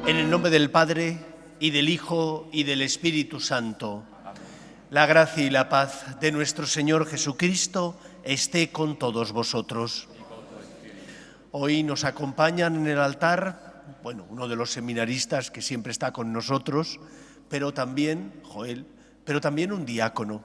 En el nombre del Padre, y del Hijo, y del Espíritu Santo. La gracia y la paz de nuestro Señor Jesucristo esté con todos vosotros. Hoy nos acompañan en el altar, uno de los seminaristas que siempre está con nosotros, pero también, Joel, pero también un diácono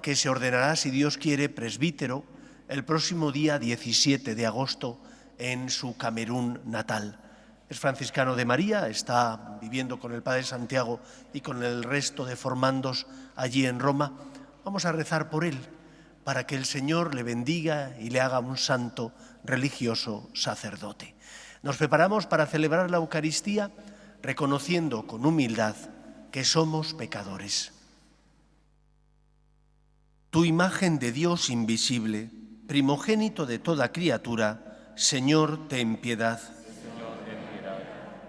que se ordenará, si Dios quiere, presbítero el próximo día 17 de agosto en su Camerún natal. Es franciscano de María, está viviendo con el Padre Santiago y con el resto de formandos allí en Roma. Vamos a rezar por él, para que el Señor le bendiga y le haga un santo religioso sacerdote. Nos preparamos para celebrar la Eucaristía reconociendo con humildad que somos pecadores. Tu imagen de Dios invisible, primogénito de toda criatura, Señor, ten piedad.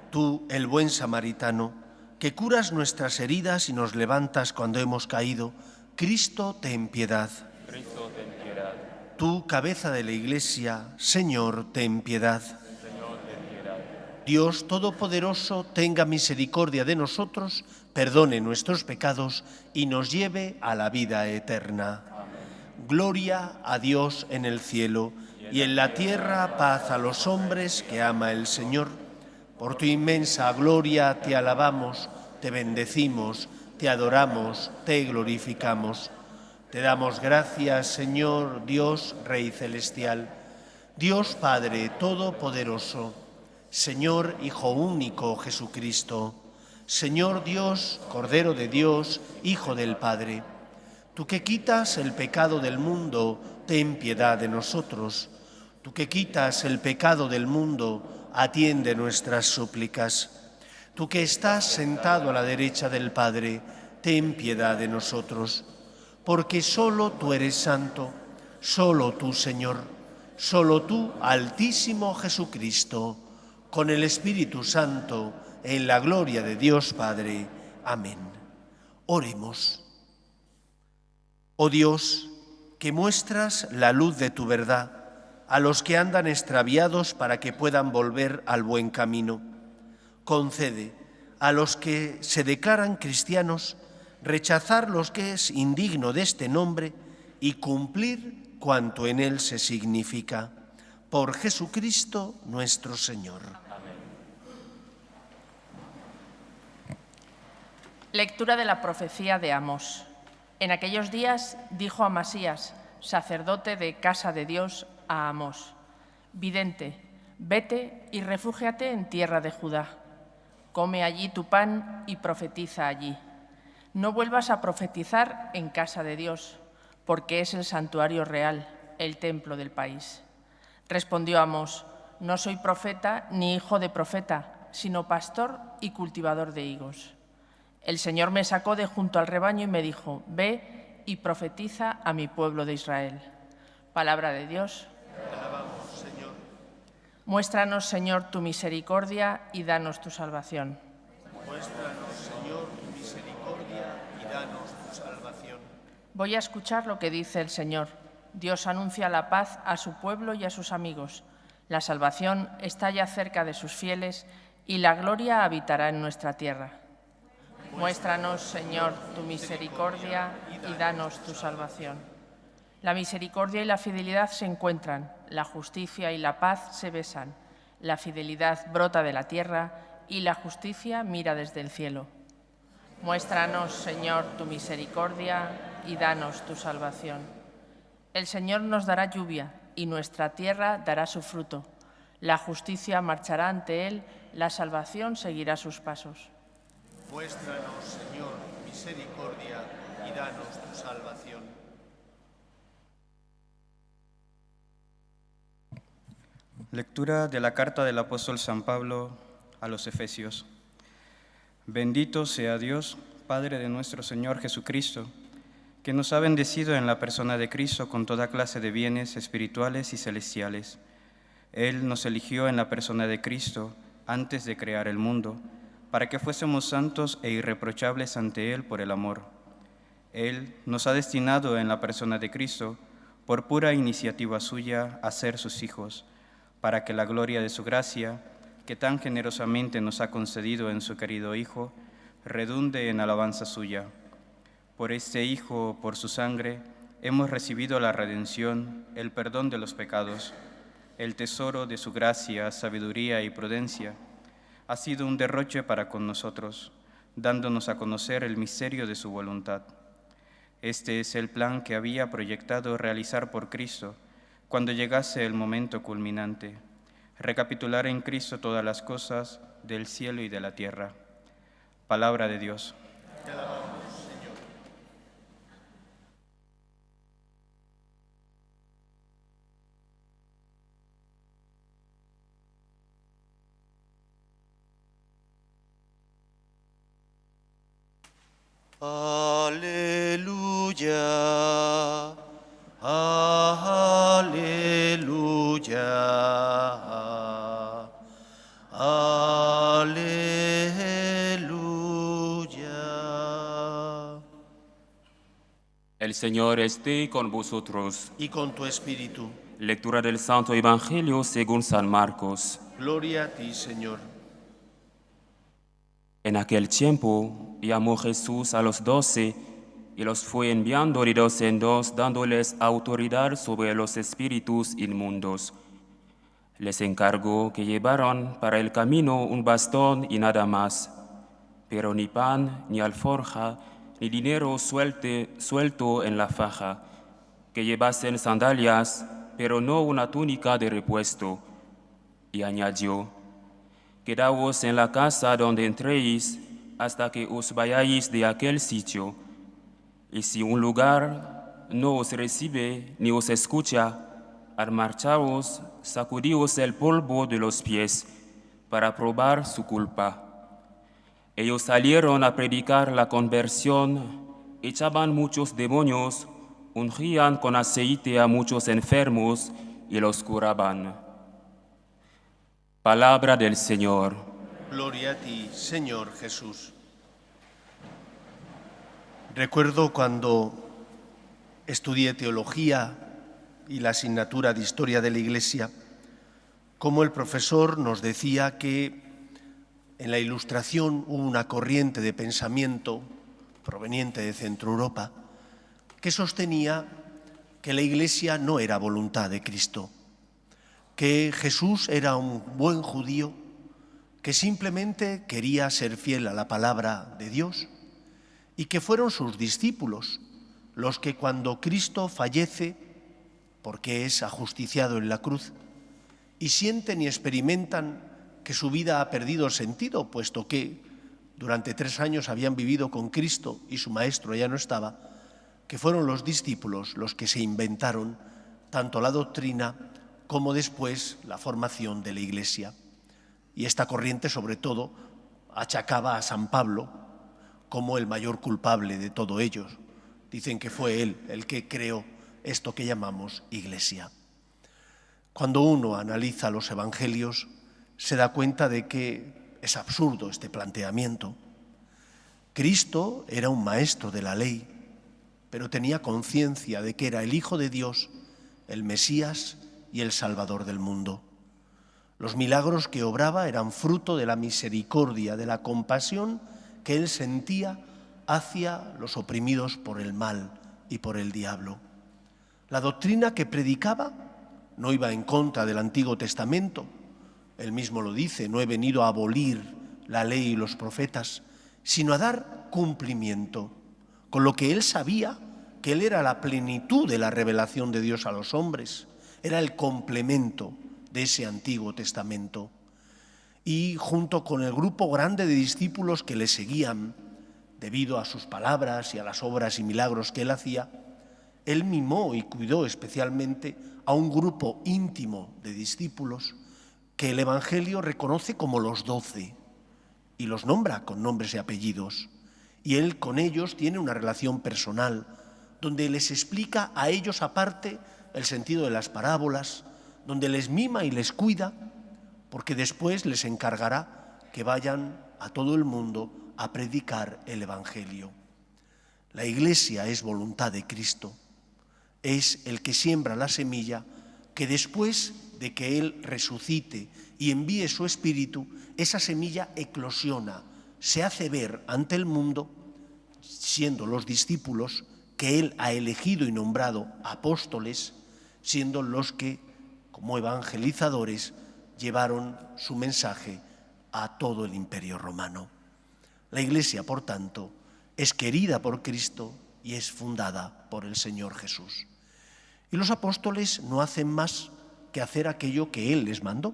Tú, el buen samaritano, que curas nuestras heridas y nos levantas cuando hemos caído, Cristo, ten piedad. Cristo, ten piedad. Tú, cabeza de la Iglesia, Señor, ten piedad. Señor, ten piedad. Dios Todopoderoso, tenga misericordia de nosotros, perdone nuestros pecados y nos lleve a la vida eterna. Amén. Gloria a Dios en el cielo y en la tierra paz a los hombres que ama el Señor. Por tu inmensa gloria te alabamos, te bendecimos, te adoramos, te glorificamos. Te damos gracias, Señor Dios, Rey Celestial, Dios Padre Todopoderoso, Señor Hijo único Jesucristo, Señor Dios, Cordero de Dios, Hijo del Padre. Tú que quitas el pecado del mundo, ten piedad de nosotros. Tú que quitas el pecado del mundo, atiende nuestras súplicas. Tú que estás sentado a la derecha del Padre, ten piedad de nosotros. Porque solo tú eres santo, solo tú, Señor, solo tú, Altísimo Jesucristo, con el Espíritu Santo, en la gloria de Dios Padre. Amén. Oremos. Oh Dios, que muestras la luz de tu verdad a los que andan extraviados para que puedan volver al buen camino, concede a los que se declaran cristianos rechazar lo que es indigno de este nombre y cumplir cuanto en él se significa. Por Jesucristo nuestro Señor. Amén. Lectura de la profecía de Amós. En aquellos días dijo Amasías, sacerdote de casa de Dios, a Amós: vidente, vete y refúgiate en tierra de Judá. Come allí tu pan y profetiza allí. No vuelvas a profetizar en casa de Dios, porque es el santuario real, el templo del país. Respondió Amós: no soy profeta ni hijo de profeta, sino pastor y cultivador de higos. El Señor me sacó de junto al rebaño y me dijo: ve y profetiza a mi pueblo de Israel. Palabra de Dios. Te alabamos, Señor. Muéstranos, Señor, tu misericordia y danos tu salvación. Muéstranos, Señor, tu misericordia y danos tu salvación. Voy a escuchar lo que dice el Señor. Dios anuncia la paz a su pueblo y a sus amigos. La salvación está ya cerca de sus fieles y la gloria habitará en nuestra tierra. Muéstranos, Señor, tu misericordia y danos tu salvación. La misericordia y la fidelidad se encuentran, la justicia y la paz se besan. La fidelidad brota de la tierra y la justicia mira desde el cielo. Muéstranos, Señor, tu misericordia y danos tu salvación. El Señor nos dará lluvia y nuestra tierra dará su fruto. La justicia marchará ante él, la salvación seguirá sus pasos. Muéstranos, Señor, tu misericordia y danos tu salvación. Lectura de la carta del apóstol San Pablo a los Efesios. Bendito sea Dios, Padre de nuestro Señor Jesucristo, que nos ha bendecido en la persona de Cristo con toda clase de bienes espirituales y celestiales. Él nos eligió en la persona de Cristo antes de crear el mundo, para que fuésemos santos e irreprochables ante Él por el amor. Él nos ha destinado en la persona de Cristo, por pura iniciativa suya, a ser sus hijos, para que la gloria de su gracia que tan generosamente nos ha concedido en su querido Hijo, redunde en alabanza suya. Por este Hijo, por su sangre, hemos recibido la redención, el perdón de los pecados, el tesoro de su gracia, sabiduría y prudencia. Ha sido un derroche para con nosotros, dándonos a conocer el misterio de su voluntad. Este es el plan que había proyectado realizar por Cristo cuando llegase el momento culminante, recapitular en Cristo todas las cosas del cielo y de la tierra. Palabra de Dios. Te alabamos, Señor. Aleluya, aleluya, aleluya. El Señor esté con vosotros. Y con tu espíritu. Lectura del Santo Evangelio según San Marcos. Gloria a ti, Señor. En aquel tiempo llamó Jesús a los 12 y los fue enviando de dos en dos, dándoles autoridad sobre los espíritus inmundos. Les encargó que llevaran para el camino un bastón y nada más, pero ni pan, ni alforja, ni dinero suelto en la faja, que llevasen sandalias, pero no una túnica de repuesto. Y añadió: Quedaos en la casa donde entréis hasta que os vayáis de aquel sitio. Y si un lugar no os recibe ni os escucha, al marcharos, sacudíos el polvo de los pies para probar su culpa. Ellos salieron a predicar la conversión, echaban muchos demonios, ungían con aceite a muchos enfermos y los curaban. Palabra del Señor. Gloria a ti, Señor Jesús. Recuerdo cuando estudié teología y la asignatura de Historia de la Iglesia, cómo el profesor nos decía que en la Ilustración hubo una corriente de pensamiento proveniente de Centro Europa que sostenía que la Iglesia no era voluntad de Cristo, que Jesús era un buen judío que simplemente quería ser fiel a la palabra de Dios y que fueron sus discípulos los que cuando Cristo fallece, porque es ajusticiado en la cruz, y sienten y experimentan que su vida ha perdido sentido, puesto que durante 3 años habían vivido con Cristo y su maestro ya no estaba, que fueron los discípulos los que se inventaron tanto la doctrina como después la formación de la Iglesia. Y esta corriente, sobre todo, achacaba a San Pablo como el mayor culpable de todo ello. Dicen que fue él el que creó esto que llamamos Iglesia. Cuando uno analiza los evangelios, se da cuenta de que es absurdo este planteamiento. Cristo era un maestro de la ley, pero tenía conciencia de que era el Hijo de Dios, el Mesías y el Salvador del mundo. Los milagros que obraba eran fruto de la misericordia, de la compasión que él sentía hacia los oprimidos por el mal y por el diablo. La doctrina que predicaba no iba en contra del Antiguo Testamento. Él mismo lo dice: no he venido a abolir la ley y los profetas, sino a dar cumplimiento, con lo que él sabía que él era la plenitud de la revelación de Dios a los hombres, era el complemento de ese Antiguo Testamento. Y junto con el grupo grande de discípulos que le seguían, debido a sus palabras y a las obras y milagros que él hacía, él mimó y cuidó especialmente a un grupo íntimo de discípulos que el Evangelio reconoce como los 12 y los nombra con nombres y apellidos. Y él con ellos tiene una relación personal, donde les explica a ellos aparte el sentido de las parábolas, donde les mima y les cuida, porque después les encargará que vayan a todo el mundo a predicar el Evangelio. La Iglesia es voluntad de Cristo, es el que siembra la semilla que después de que Él resucite y envíe su Espíritu, esa semilla eclosiona, se hace ver ante el mundo, siendo los discípulos que Él ha elegido y nombrado apóstoles, siendo los que, como evangelizadores, llevaron su mensaje a todo el Imperio Romano. La Iglesia, por tanto, es querida por Cristo y es fundada por el Señor Jesús. Y los apóstoles no hacen más que hacer aquello que Él les mandó.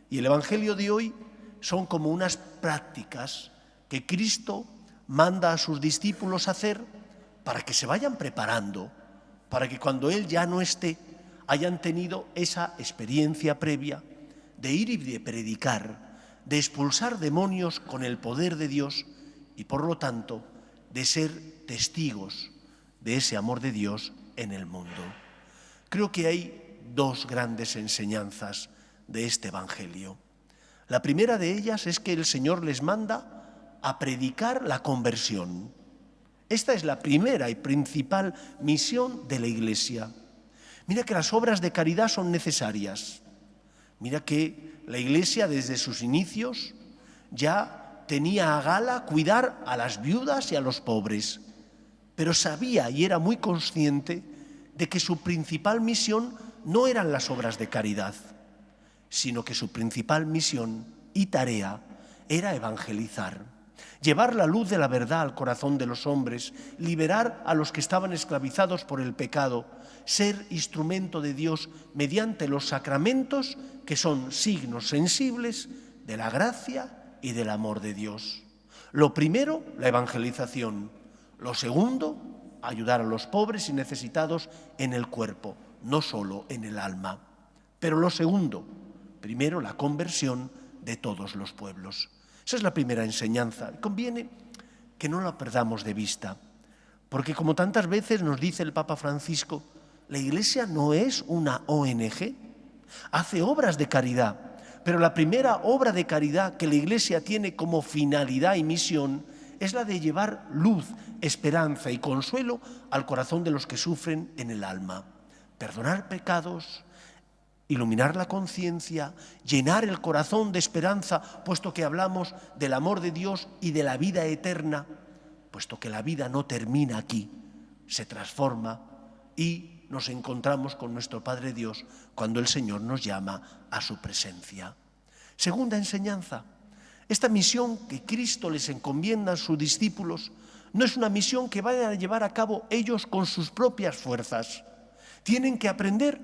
Y el Evangelio de hoy son como unas prácticas que Cristo manda a sus discípulos hacer para que se vayan preparando, para que cuando Él ya no esté, hayan tenido esa experiencia previa de ir y de predicar, de expulsar demonios con el poder de Dios y, por lo tanto, de ser testigos de ese amor de Dios en el mundo. Creo que hay dos grandes enseñanzas de este Evangelio. La primera de ellas es que el Señor les manda a predicar la conversión. Esta es la primera y principal misión de la Iglesia. Mira que las obras de caridad son necesarias. Mira que la Iglesia desde sus inicios ya tenía a gala cuidar a las viudas y a los pobres, pero sabía y era muy consciente de que su principal misión no eran las obras de caridad, sino que su principal misión y tarea era evangelizar, llevar la luz de la verdad al corazón de los hombres, liberar a los que estaban esclavizados por el pecado, ser instrumento de Dios mediante los sacramentos que son signos sensibles de la gracia y del amor de Dios. Lo primero, la evangelización. Lo segundo, ayudar a los pobres y necesitados en el cuerpo, no solo en el alma. Pero lo segundo, primero la conversión de todos los pueblos. Esa es la primera enseñanza. Conviene que no la perdamos de vista, porque como tantas veces nos dice el Papa Francisco, la Iglesia no es una ONG, hace obras de caridad, pero la primera obra de caridad que la Iglesia tiene como finalidad y misión es la de llevar luz, esperanza y consuelo al corazón de los que sufren en el alma. Perdonar pecados, iluminar la conciencia, llenar el corazón de esperanza, puesto que hablamos del amor de Dios y de la vida eterna, puesto que la vida no termina aquí, se transforma y nos encontramos con nuestro Padre Dios cuando el Señor nos llama a su presencia. Segunda enseñanza, esta misión que Cristo les encomienda a sus discípulos no es una misión que vayan a llevar a cabo ellos con sus propias fuerzas. Tienen que aprender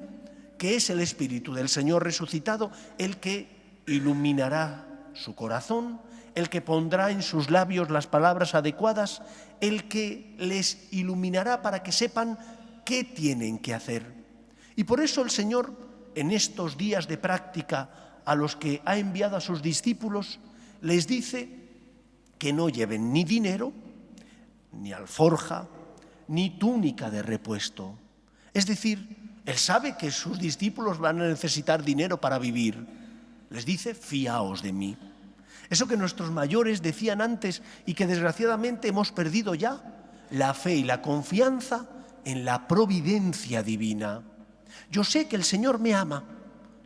que es el Espíritu del Señor resucitado el que iluminará su corazón, el que pondrá en sus labios las palabras adecuadas, el que les iluminará para que sepan qué tienen que hacer. Y por eso el Señor, en estos días de práctica a los que ha enviado a sus discípulos, les dice que no lleven ni dinero, ni alforja, ni túnica de repuesto. Es decir, Él sabe que sus discípulos van a necesitar dinero para vivir. Les dice, fiaos de mí. Eso que nuestros mayores decían antes y que desgraciadamente hemos perdido ya, la fe y la confianza en la providencia divina. Yo sé que el Señor me ama,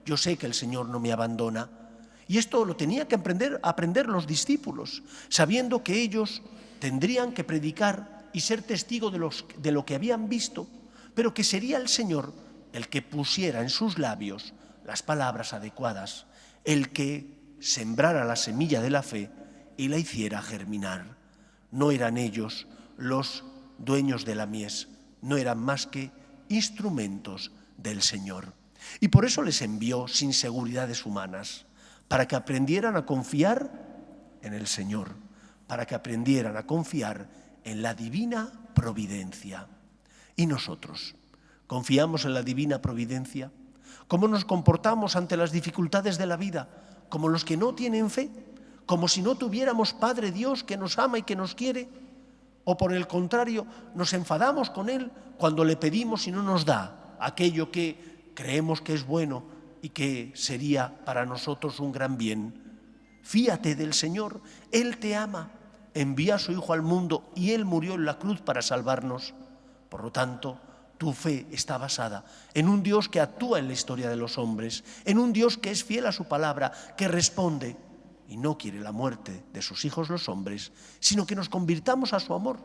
yo sé que el Señor no me abandona. Y esto lo tenía que aprender los discípulos, sabiendo que ellos tendrían que predicar y ser testigos de lo que habían visto, pero que sería el Señor el que pusiera en sus labios las palabras adecuadas, el que sembrara la semilla de la fe y la hiciera germinar. No eran ellos los dueños de la mies, no eran más que instrumentos del Señor. Y por eso les envió sin seguridades humanas, para que aprendieran a confiar en el Señor, para que aprendieran a confiar en la divina providencia. ¿Y nosotros? ¿Confiamos en la divina providencia? ¿Cómo nos comportamos ante las dificultades de la vida? ¿Como los que no tienen fe? ¿Como si no tuviéramos Padre Dios que nos ama y que nos quiere? ¿O por el contrario, nos enfadamos con Él cuando le pedimos y no nos da aquello que creemos que es bueno y que sería para nosotros un gran bien? Fíate del Señor, Él te ama, envía a su Hijo al mundo y Él murió en la cruz para salvarnos. Por lo tanto, Tu fe está basada en un Dios que actúa en la historia de los hombres, en un Dios que es fiel a su palabra, que responde y no quiere la muerte de sus hijos los hombres, sino que nos convirtamos a su amor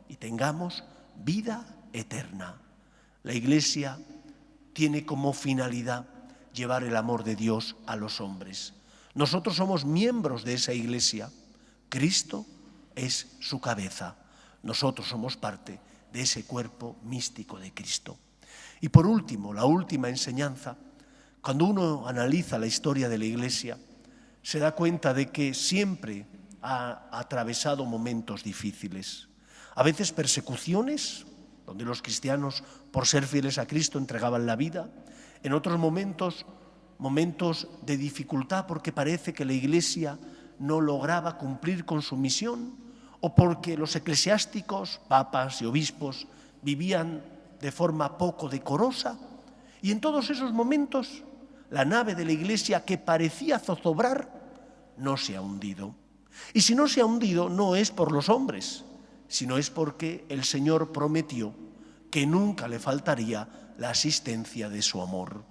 y tengamos vida eterna. La Iglesia tiene como finalidad llevar el amor de Dios a los hombres. Nosotros somos miembros de esa Iglesia. Cristo es su cabeza. Nosotros somos parte de ese cuerpo místico de Cristo. Y por último, la última enseñanza, cuando uno analiza la historia de la Iglesia, se da cuenta de que siempre ha atravesado momentos difíciles. A veces persecuciones, donde los cristianos, por ser fieles a Cristo, entregaban la vida. En otros momentos de dificultad porque parece que la Iglesia no lograba cumplir con su misión, o porque los eclesiásticos, papas y obispos, vivían de forma poco decorosa. Y en todos esos momentos, la nave de la Iglesia, que parecía zozobrar, no se ha hundido. Y si no se ha hundido, no es por los hombres, sino es porque el Señor prometió que nunca le faltaría la asistencia de su amor.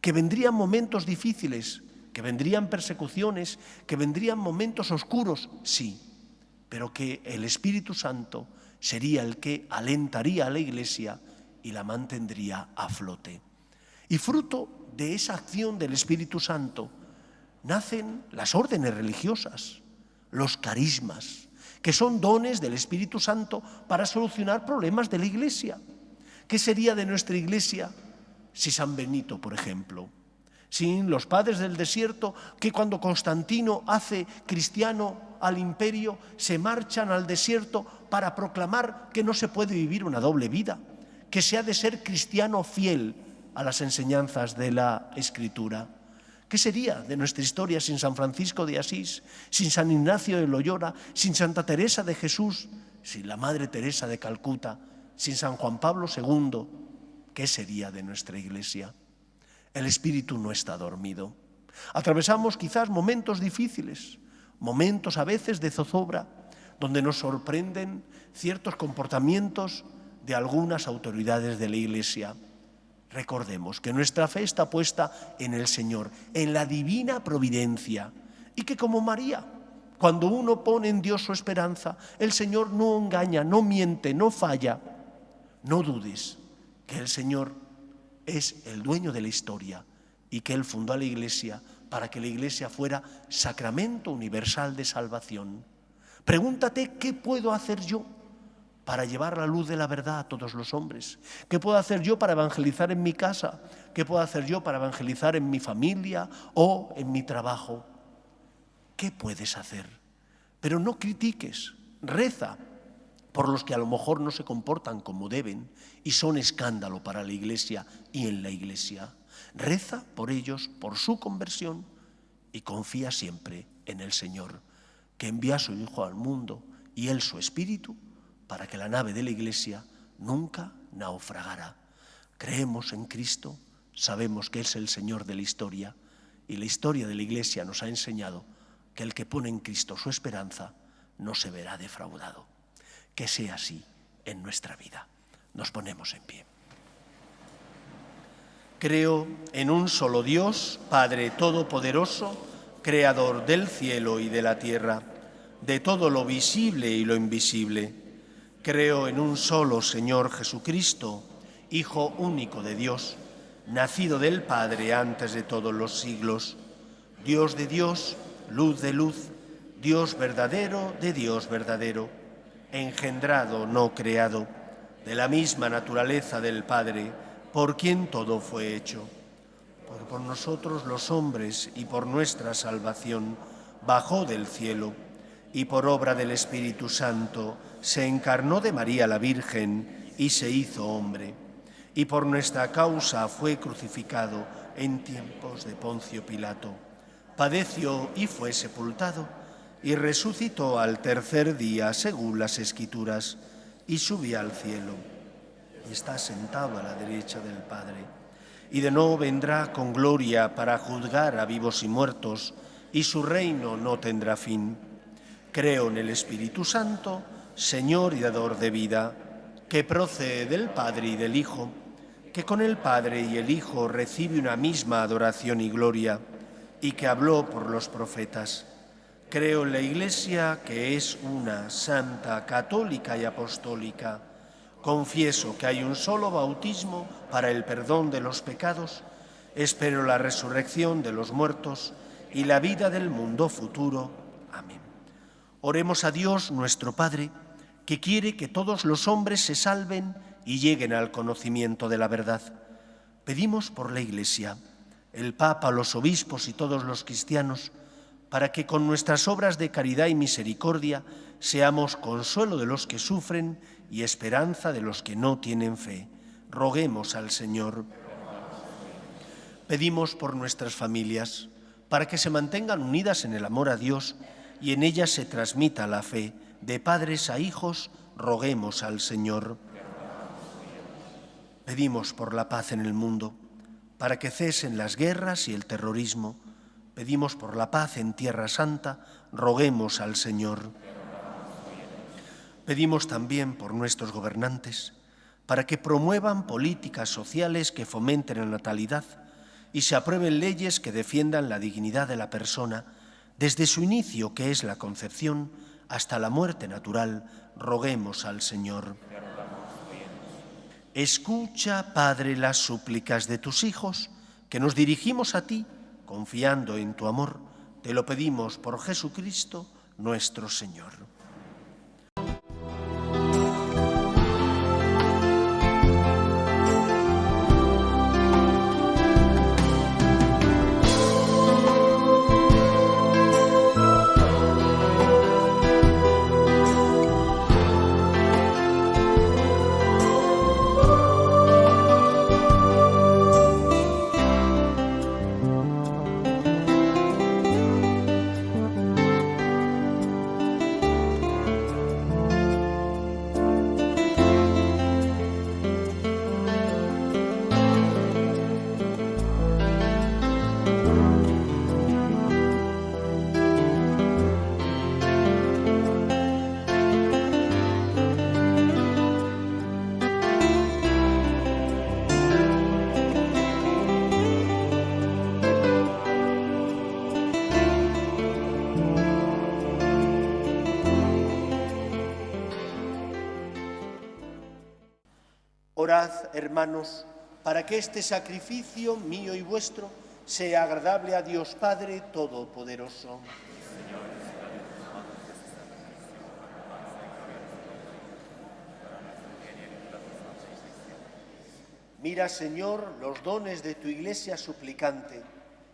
Que vendrían momentos difíciles, que vendrían persecuciones, que vendrían momentos oscuros, sí, pero que el Espíritu Santo sería el que alentaría a la Iglesia y la mantendría a flote. Y fruto de esa acción del Espíritu Santo nacen las órdenes religiosas, los carismas, que son dones del Espíritu Santo para solucionar problemas de la Iglesia. ¿Qué sería de nuestra Iglesia si San Benito, por ejemplo, sin los padres del desierto, que cuando Constantino hace cristiano al imperio, se marchan al desierto para proclamar que no se puede vivir una doble vida, que se ha de ser cristiano fiel a las enseñanzas de la Escritura? ¿Qué sería de nuestra historia sin San Francisco de Asís, sin San Ignacio de Loyola, sin Santa Teresa de Jesús, sin la Madre Teresa de Calcuta, sin San Juan Pablo II? ¿Qué sería de nuestra Iglesia? El Espíritu no está dormido. Atravesamos quizás momentos difíciles, momentos a veces de zozobra, donde nos sorprenden ciertos comportamientos de algunas autoridades de la Iglesia. Recordemos que nuestra fe está puesta en el Señor, en la divina providencia, y que como María, cuando uno pone en Dios su esperanza, el Señor no engaña, no miente, no falla. No dudes que el Señor es el dueño de la historia y que Él fundó a la Iglesia para que la Iglesia fuera sacramento universal de salvación. Pregúntate, ¿qué puedo hacer yo para llevar la luz de la verdad a todos los hombres? ¿Qué puedo hacer yo para evangelizar en mi casa? ¿Qué puedo hacer yo para evangelizar en mi familia o en mi trabajo? ¿Qué puedes hacer? Pero no critiques, reza por los que a lo mejor no se comportan como deben y son escándalo para la Iglesia y en la Iglesia. Reza por ellos, por su conversión, y confía siempre en el Señor, que envía a su Hijo al mundo y Él su Espíritu para que la nave de la Iglesia nunca naufragara. Creemos en Cristo, sabemos que es el Señor de la historia, y la historia de la Iglesia nos ha enseñado que el que pone en Cristo su esperanza no se verá defraudado. Que sea así en nuestra vida. Nos ponemos en pie. Creo en un solo Dios, Padre Todopoderoso, Creador del cielo y de la tierra, de todo lo visible y lo invisible. Creo en un solo Señor Jesucristo, Hijo único de Dios, nacido del Padre antes de todos los siglos, Dios de Dios, luz de luz, Dios verdadero de Dios verdadero, engendrado, no creado, de la misma naturaleza del Padre, por quien todo fue hecho. Por nosotros los hombres y por nuestra salvación bajó del cielo y por obra del Espíritu Santo se encarnó de María la Virgen y se hizo hombre. Y por nuestra causa fue crucificado en tiempos de Poncio Pilato. Padeció y fue sepultado y resucitó al tercer día según las Escrituras y subió al cielo y está sentado a la derecha del Padre. Y de nuevo vendrá con gloria para juzgar a vivos y muertos, y su reino no tendrá fin. Creo en el Espíritu Santo, Señor y dador de vida, que procede del Padre y del Hijo, que con el Padre y el Hijo recibe una misma adoración y gloria, y que habló por los profetas. Creo en la Iglesia, que es una, santa, católica y apostólica. Confieso que hay un solo bautismo para el perdón de los pecados. Espero la resurrección de los muertos y la vida del mundo futuro. Amén. Oremos a Dios, nuestro Padre, que quiere que todos los hombres se salven y lleguen al conocimiento de la verdad. Pedimos por la Iglesia, el Papa, los obispos y todos los cristianos, para que con nuestras obras de caridad y misericordia seamos consuelo de los que sufren y esperanza de los que no tienen fe. Roguemos al Señor. Pedimos por nuestras familias, para que se mantengan unidas en el amor a Dios y en ellas se transmita la fe. De padres a hijos, roguemos al Señor. Pedimos por la paz en el mundo, para que cesen las guerras y el terrorismo. Pedimos por la paz en Tierra Santa, roguemos al Señor. Pedimos también por nuestros gobernantes, para que promuevan políticas sociales que fomenten la natalidad y se aprueben leyes que defiendan la dignidad de la persona, desde su inicio, que es la concepción, hasta la muerte natural, roguemos al Señor. Escucha, Padre, las súplicas de tus hijos, que nos dirigimos a ti, confiando en tu amor. Te lo pedimos por Jesucristo, nuestro Señor. Orad, hermanos, para que este sacrificio mío y vuestro sea agradable a Dios Padre Todopoderoso. Mira, Señor, los dones de tu Iglesia suplicante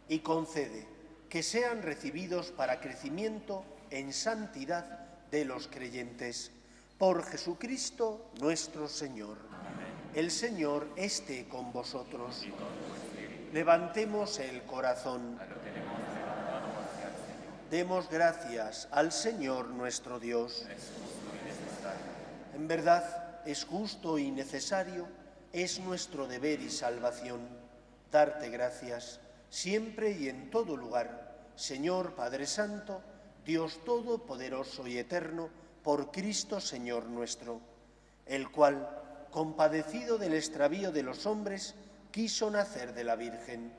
y concede que sean recibidos para crecimiento en santidad de los creyentes. Por Jesucristo nuestro Señor. El Señor esté con vosotros. Levantemos el corazón. Demos gracias al Señor nuestro Dios. En verdad, es justo y necesario, es nuestro deber y salvación, darte gracias siempre y en todo lugar, Señor Padre Santo, Dios Todopoderoso y Eterno, por Cristo Señor nuestro, el cual, compadecido del extravío de los hombres, quiso nacer de la Virgen.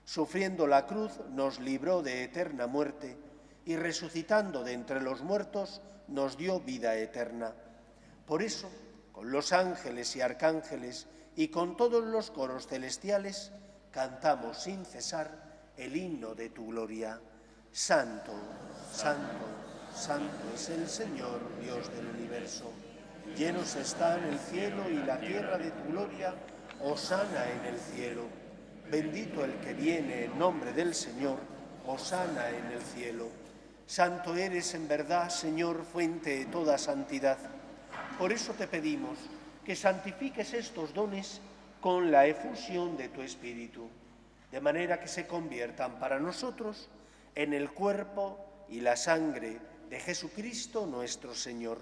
Sufriendo la cruz, nos libró de eterna muerte y resucitando de entre los muertos, nos dio vida eterna. Por eso, con los ángeles y arcángeles y con todos los coros celestiales, cantamos sin cesar el himno de tu gloria. Santo, santo, santo es el Señor, Dios del universo. Llenos están el cielo y la tierra de tu gloria, hosana en el cielo. Bendito el que viene en nombre del Señor, hosana en el cielo. Santo eres en verdad, Señor, fuente de toda santidad. Por eso te pedimos que santifiques estos dones con la efusión de tu Espíritu, de manera que se conviertan para nosotros en el cuerpo y la sangre de Jesucristo nuestro Señor,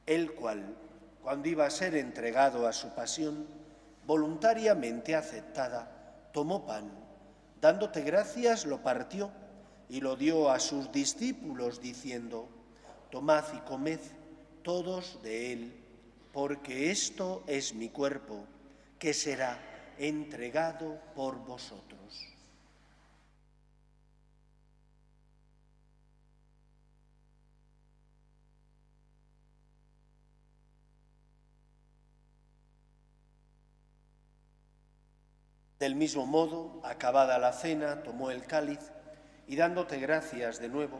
el cual, cuando iba a ser entregado a su pasión, voluntariamente aceptada, tomó pan, dándote gracias, lo partió y lo dio a sus discípulos, diciendo: tomad y comed todos de él, porque esto es mi cuerpo, que será entregado por vosotros. Del mismo modo, acabada la cena, tomó el cáliz y dándote gracias de nuevo,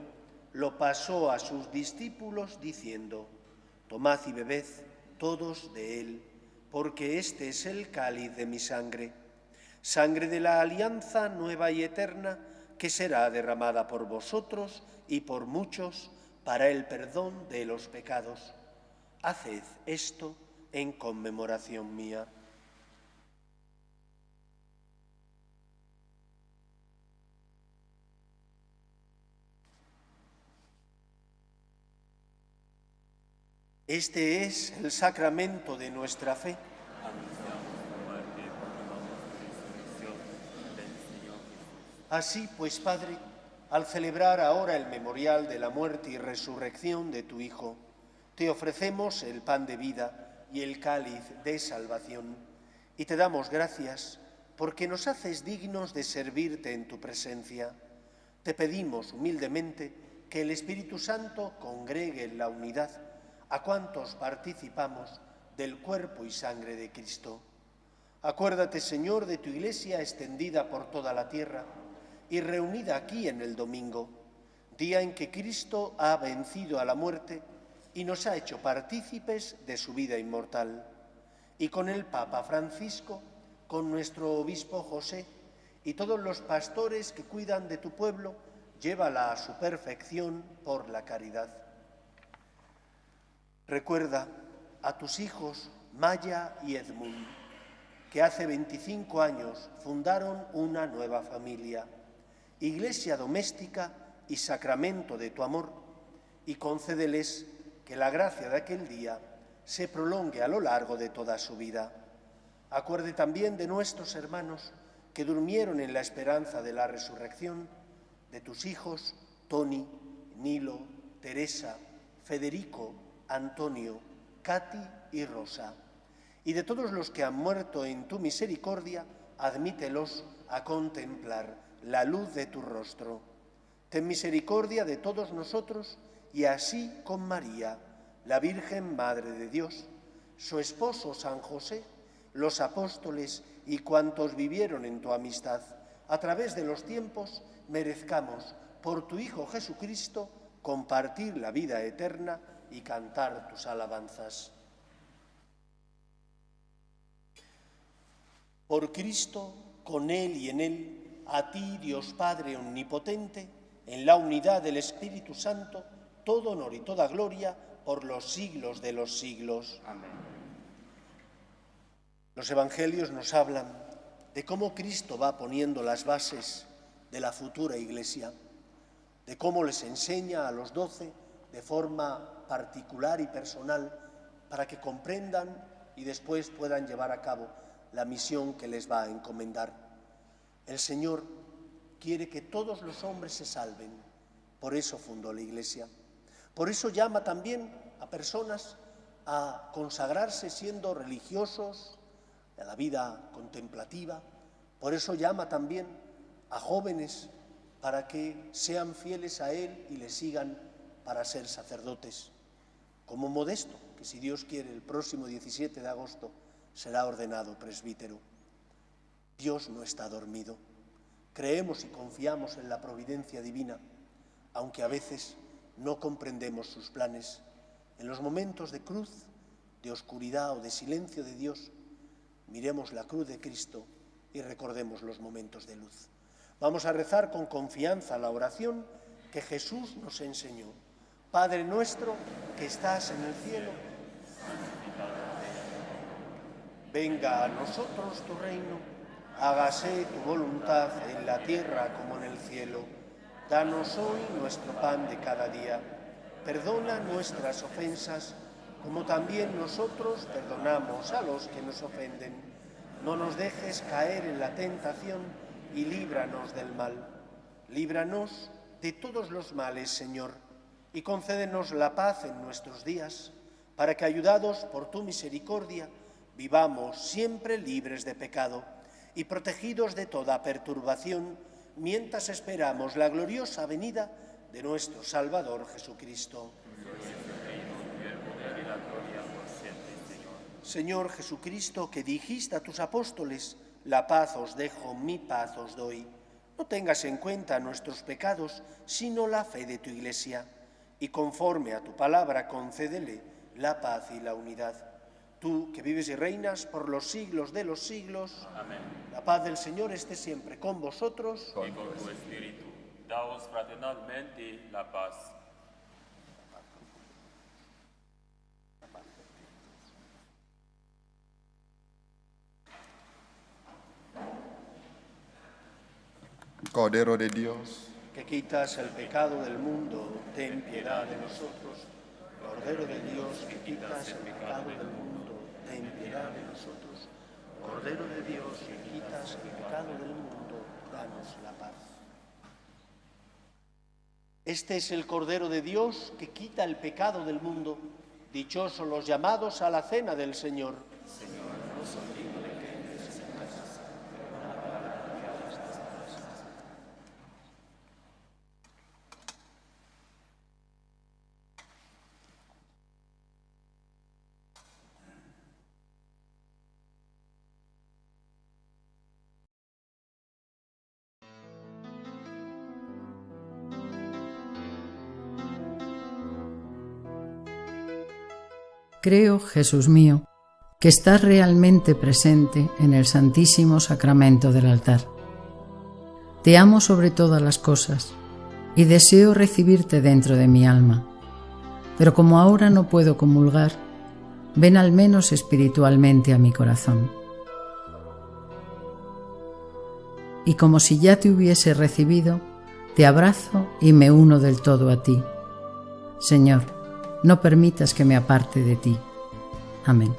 lo pasó a sus discípulos diciendo: tomad y bebed todos de él, porque este es el cáliz de mi sangre, sangre de la alianza nueva y eterna, que será derramada por vosotros y por muchos para el perdón de los pecados. Haced esto en conmemoración mía. Este es el sacramento de nuestra fe. Así pues, Padre, al celebrar ahora el memorial de la muerte y resurrección de tu Hijo, te ofrecemos el pan de vida y el cáliz de salvación, y te damos gracias porque nos haces dignos de servirte en tu presencia. Te pedimos humildemente que el Espíritu Santo congregue en la unidad a cuantos participamos del cuerpo y sangre de Cristo. Acuérdate, Señor, de tu Iglesia extendida por toda la tierra y reunida aquí en el domingo, día en que Cristo ha vencido a la muerte y nos ha hecho partícipes de su vida inmortal. Y con el Papa Francisco, con nuestro obispo José y todos los pastores que cuidan de tu pueblo, llévala a su perfección por la caridad. Recuerda a tus hijos Maya y Edmund, que hace 25 años fundaron una nueva familia, iglesia doméstica y sacramento de tu amor, y concédeles que la gracia de aquel día se prolongue a lo largo de toda su vida. Acuerde también de nuestros hermanos que durmieron en la esperanza de la resurrección, de tus hijos Tony, Nilo, Teresa, Federico, Antonio, Katy y Rosa, y de todos los que han muerto en tu misericordia, admítelos a contemplar la luz de tu rostro. Ten misericordia de todos nosotros y así con María, la Virgen Madre de Dios, su esposo San José, los apóstoles y cuantos vivieron en tu amistad, a través de los tiempos, merezcamos por tu Hijo Jesucristo compartir la vida eterna y cantar tus alabanzas. Por Cristo, con Él y en Él, a ti, Dios Padre omnipotente, en la unidad del Espíritu Santo, todo honor y toda gloria por los siglos de los siglos. Amén. Los evangelios nos hablan de cómo Cristo va poniendo las bases de la futura Iglesia, de cómo les enseña a los 12 de forma particular y personal para que comprendan y después puedan llevar a cabo la misión que les va a encomendar. El Señor quiere que todos los hombres se salven, por eso fundó la Iglesia. Por eso llama también a personas a consagrarse siendo religiosos, a la vida contemplativa. Por eso llama también a jóvenes para que sean fieles a Él y le sigan para ser sacerdotes. Como Modesto, que si Dios quiere el próximo 17 de agosto será ordenado presbítero. Dios no está dormido. Creemos y confiamos en la providencia divina, aunque a veces no comprendemos sus planes. En los momentos de cruz, de oscuridad o de silencio de Dios, miremos la cruz de Cristo y recordemos los momentos de luz. Vamos a rezar con confianza la oración que Jesús nos enseñó. Padre nuestro que estás en el cielo, venga a nosotros tu reino, hágase tu voluntad en la tierra como en el cielo. Danos hoy nuestro pan de cada día. Perdona nuestras ofensas, como también nosotros perdonamos a los que nos ofenden. No nos dejes caer en la tentación y líbranos del mal. Líbranos de todos los males, Señor, y concédenos la paz en nuestros días, para que, ayudados por tu misericordia, vivamos siempre libres de pecado y protegidos de toda perturbación, mientras esperamos la gloriosa venida de nuestro Salvador Jesucristo. Señor Jesucristo, que dijiste a tus apóstoles: la paz os dejo, mi paz os doy. No tengas en cuenta nuestros pecados, sino la fe de tu Iglesia, y conforme a tu palabra concédele la paz y la unidad. Tú, que vives y reinas por los siglos de los siglos. Amén. La paz del Señor esté siempre con vosotros. Y con tu espíritu. Daos fraternalmente la paz. Cordero de Dios, Que quitas el pecado del mundo, ten piedad de nosotros. Cordero de Dios, que quitas el pecado del mundo, ten piedad de nosotros. Cordero de Dios, que quitas el pecado del mundo, danos la paz. Este es el Cordero de Dios que quita el pecado del mundo. Dichosos los llamados a la cena del Señor. Creo, Jesús mío, que estás realmente presente en el Santísimo Sacramento del altar. Te amo sobre todas las cosas y deseo recibirte dentro de mi alma. Pero como ahora no puedo comulgar, ven al menos espiritualmente a mi corazón. Y como si ya te hubiese recibido, te abrazo y me uno del todo a ti. Señor, no permitas que me aparte de ti. Amén.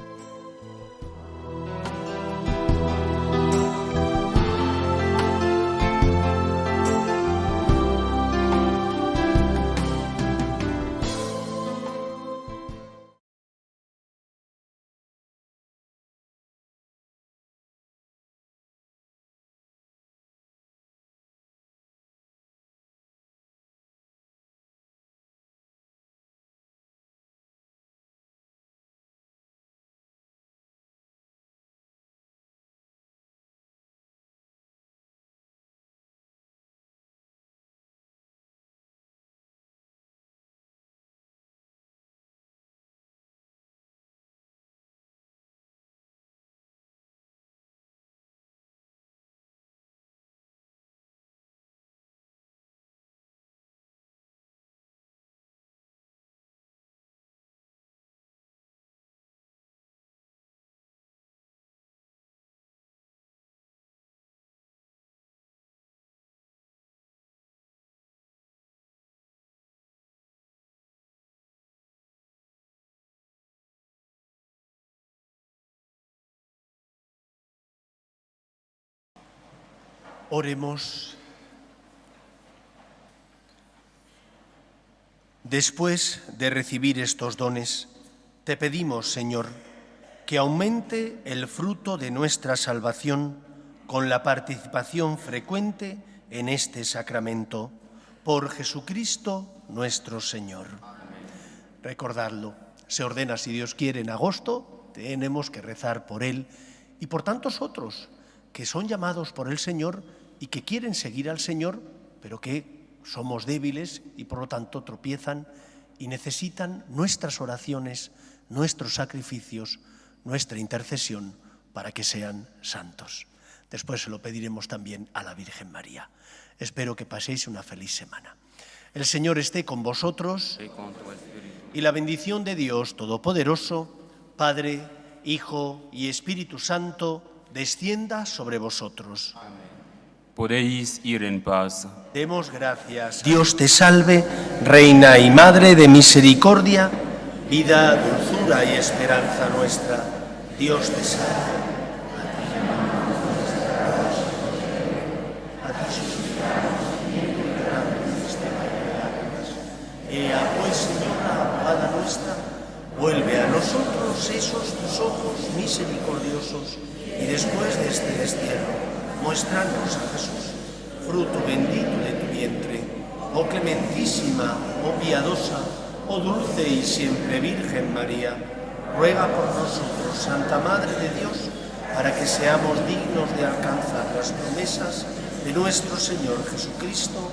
Oremos. Después de recibir estos dones, te pedimos, Señor, que aumente el fruto de nuestra salvación con la participación frecuente en este sacramento. Por Jesucristo nuestro Señor. Recordadlo, se ordena, si Dios quiere, en agosto, tenemos que rezar por él y por tantos otros que son llamados por el Señor y que quieren seguir al Señor, pero que somos débiles y por lo tanto tropiezan y necesitan nuestras oraciones, nuestros sacrificios, nuestra intercesión para que sean santos. Después se lo pediremos también a la Virgen María. Espero que paséis una feliz semana. El Señor esté con vosotros y la bendición de Dios Todopoderoso, Padre, Hijo y Espíritu Santo, descienda sobre vosotros. Amén. Podéis ir en paz. Demos gracias. Dios te salve, Reina y Madre de misericordia, vida, dulzura y esperanza nuestra. Dios te salve. Ea pues, Señora, abogada nuestra, Vuelve a nosotros esos tus ojos misericordiosos y después de este destierro, muéstranos a Jesús, fruto bendito de tu vientre. Oh clementísima, oh piadosa, oh dulce y siempre Virgen María, ruega por nosotros, Santa Madre de Dios, para que seamos dignos de alcanzar las promesas de nuestro Señor Jesucristo.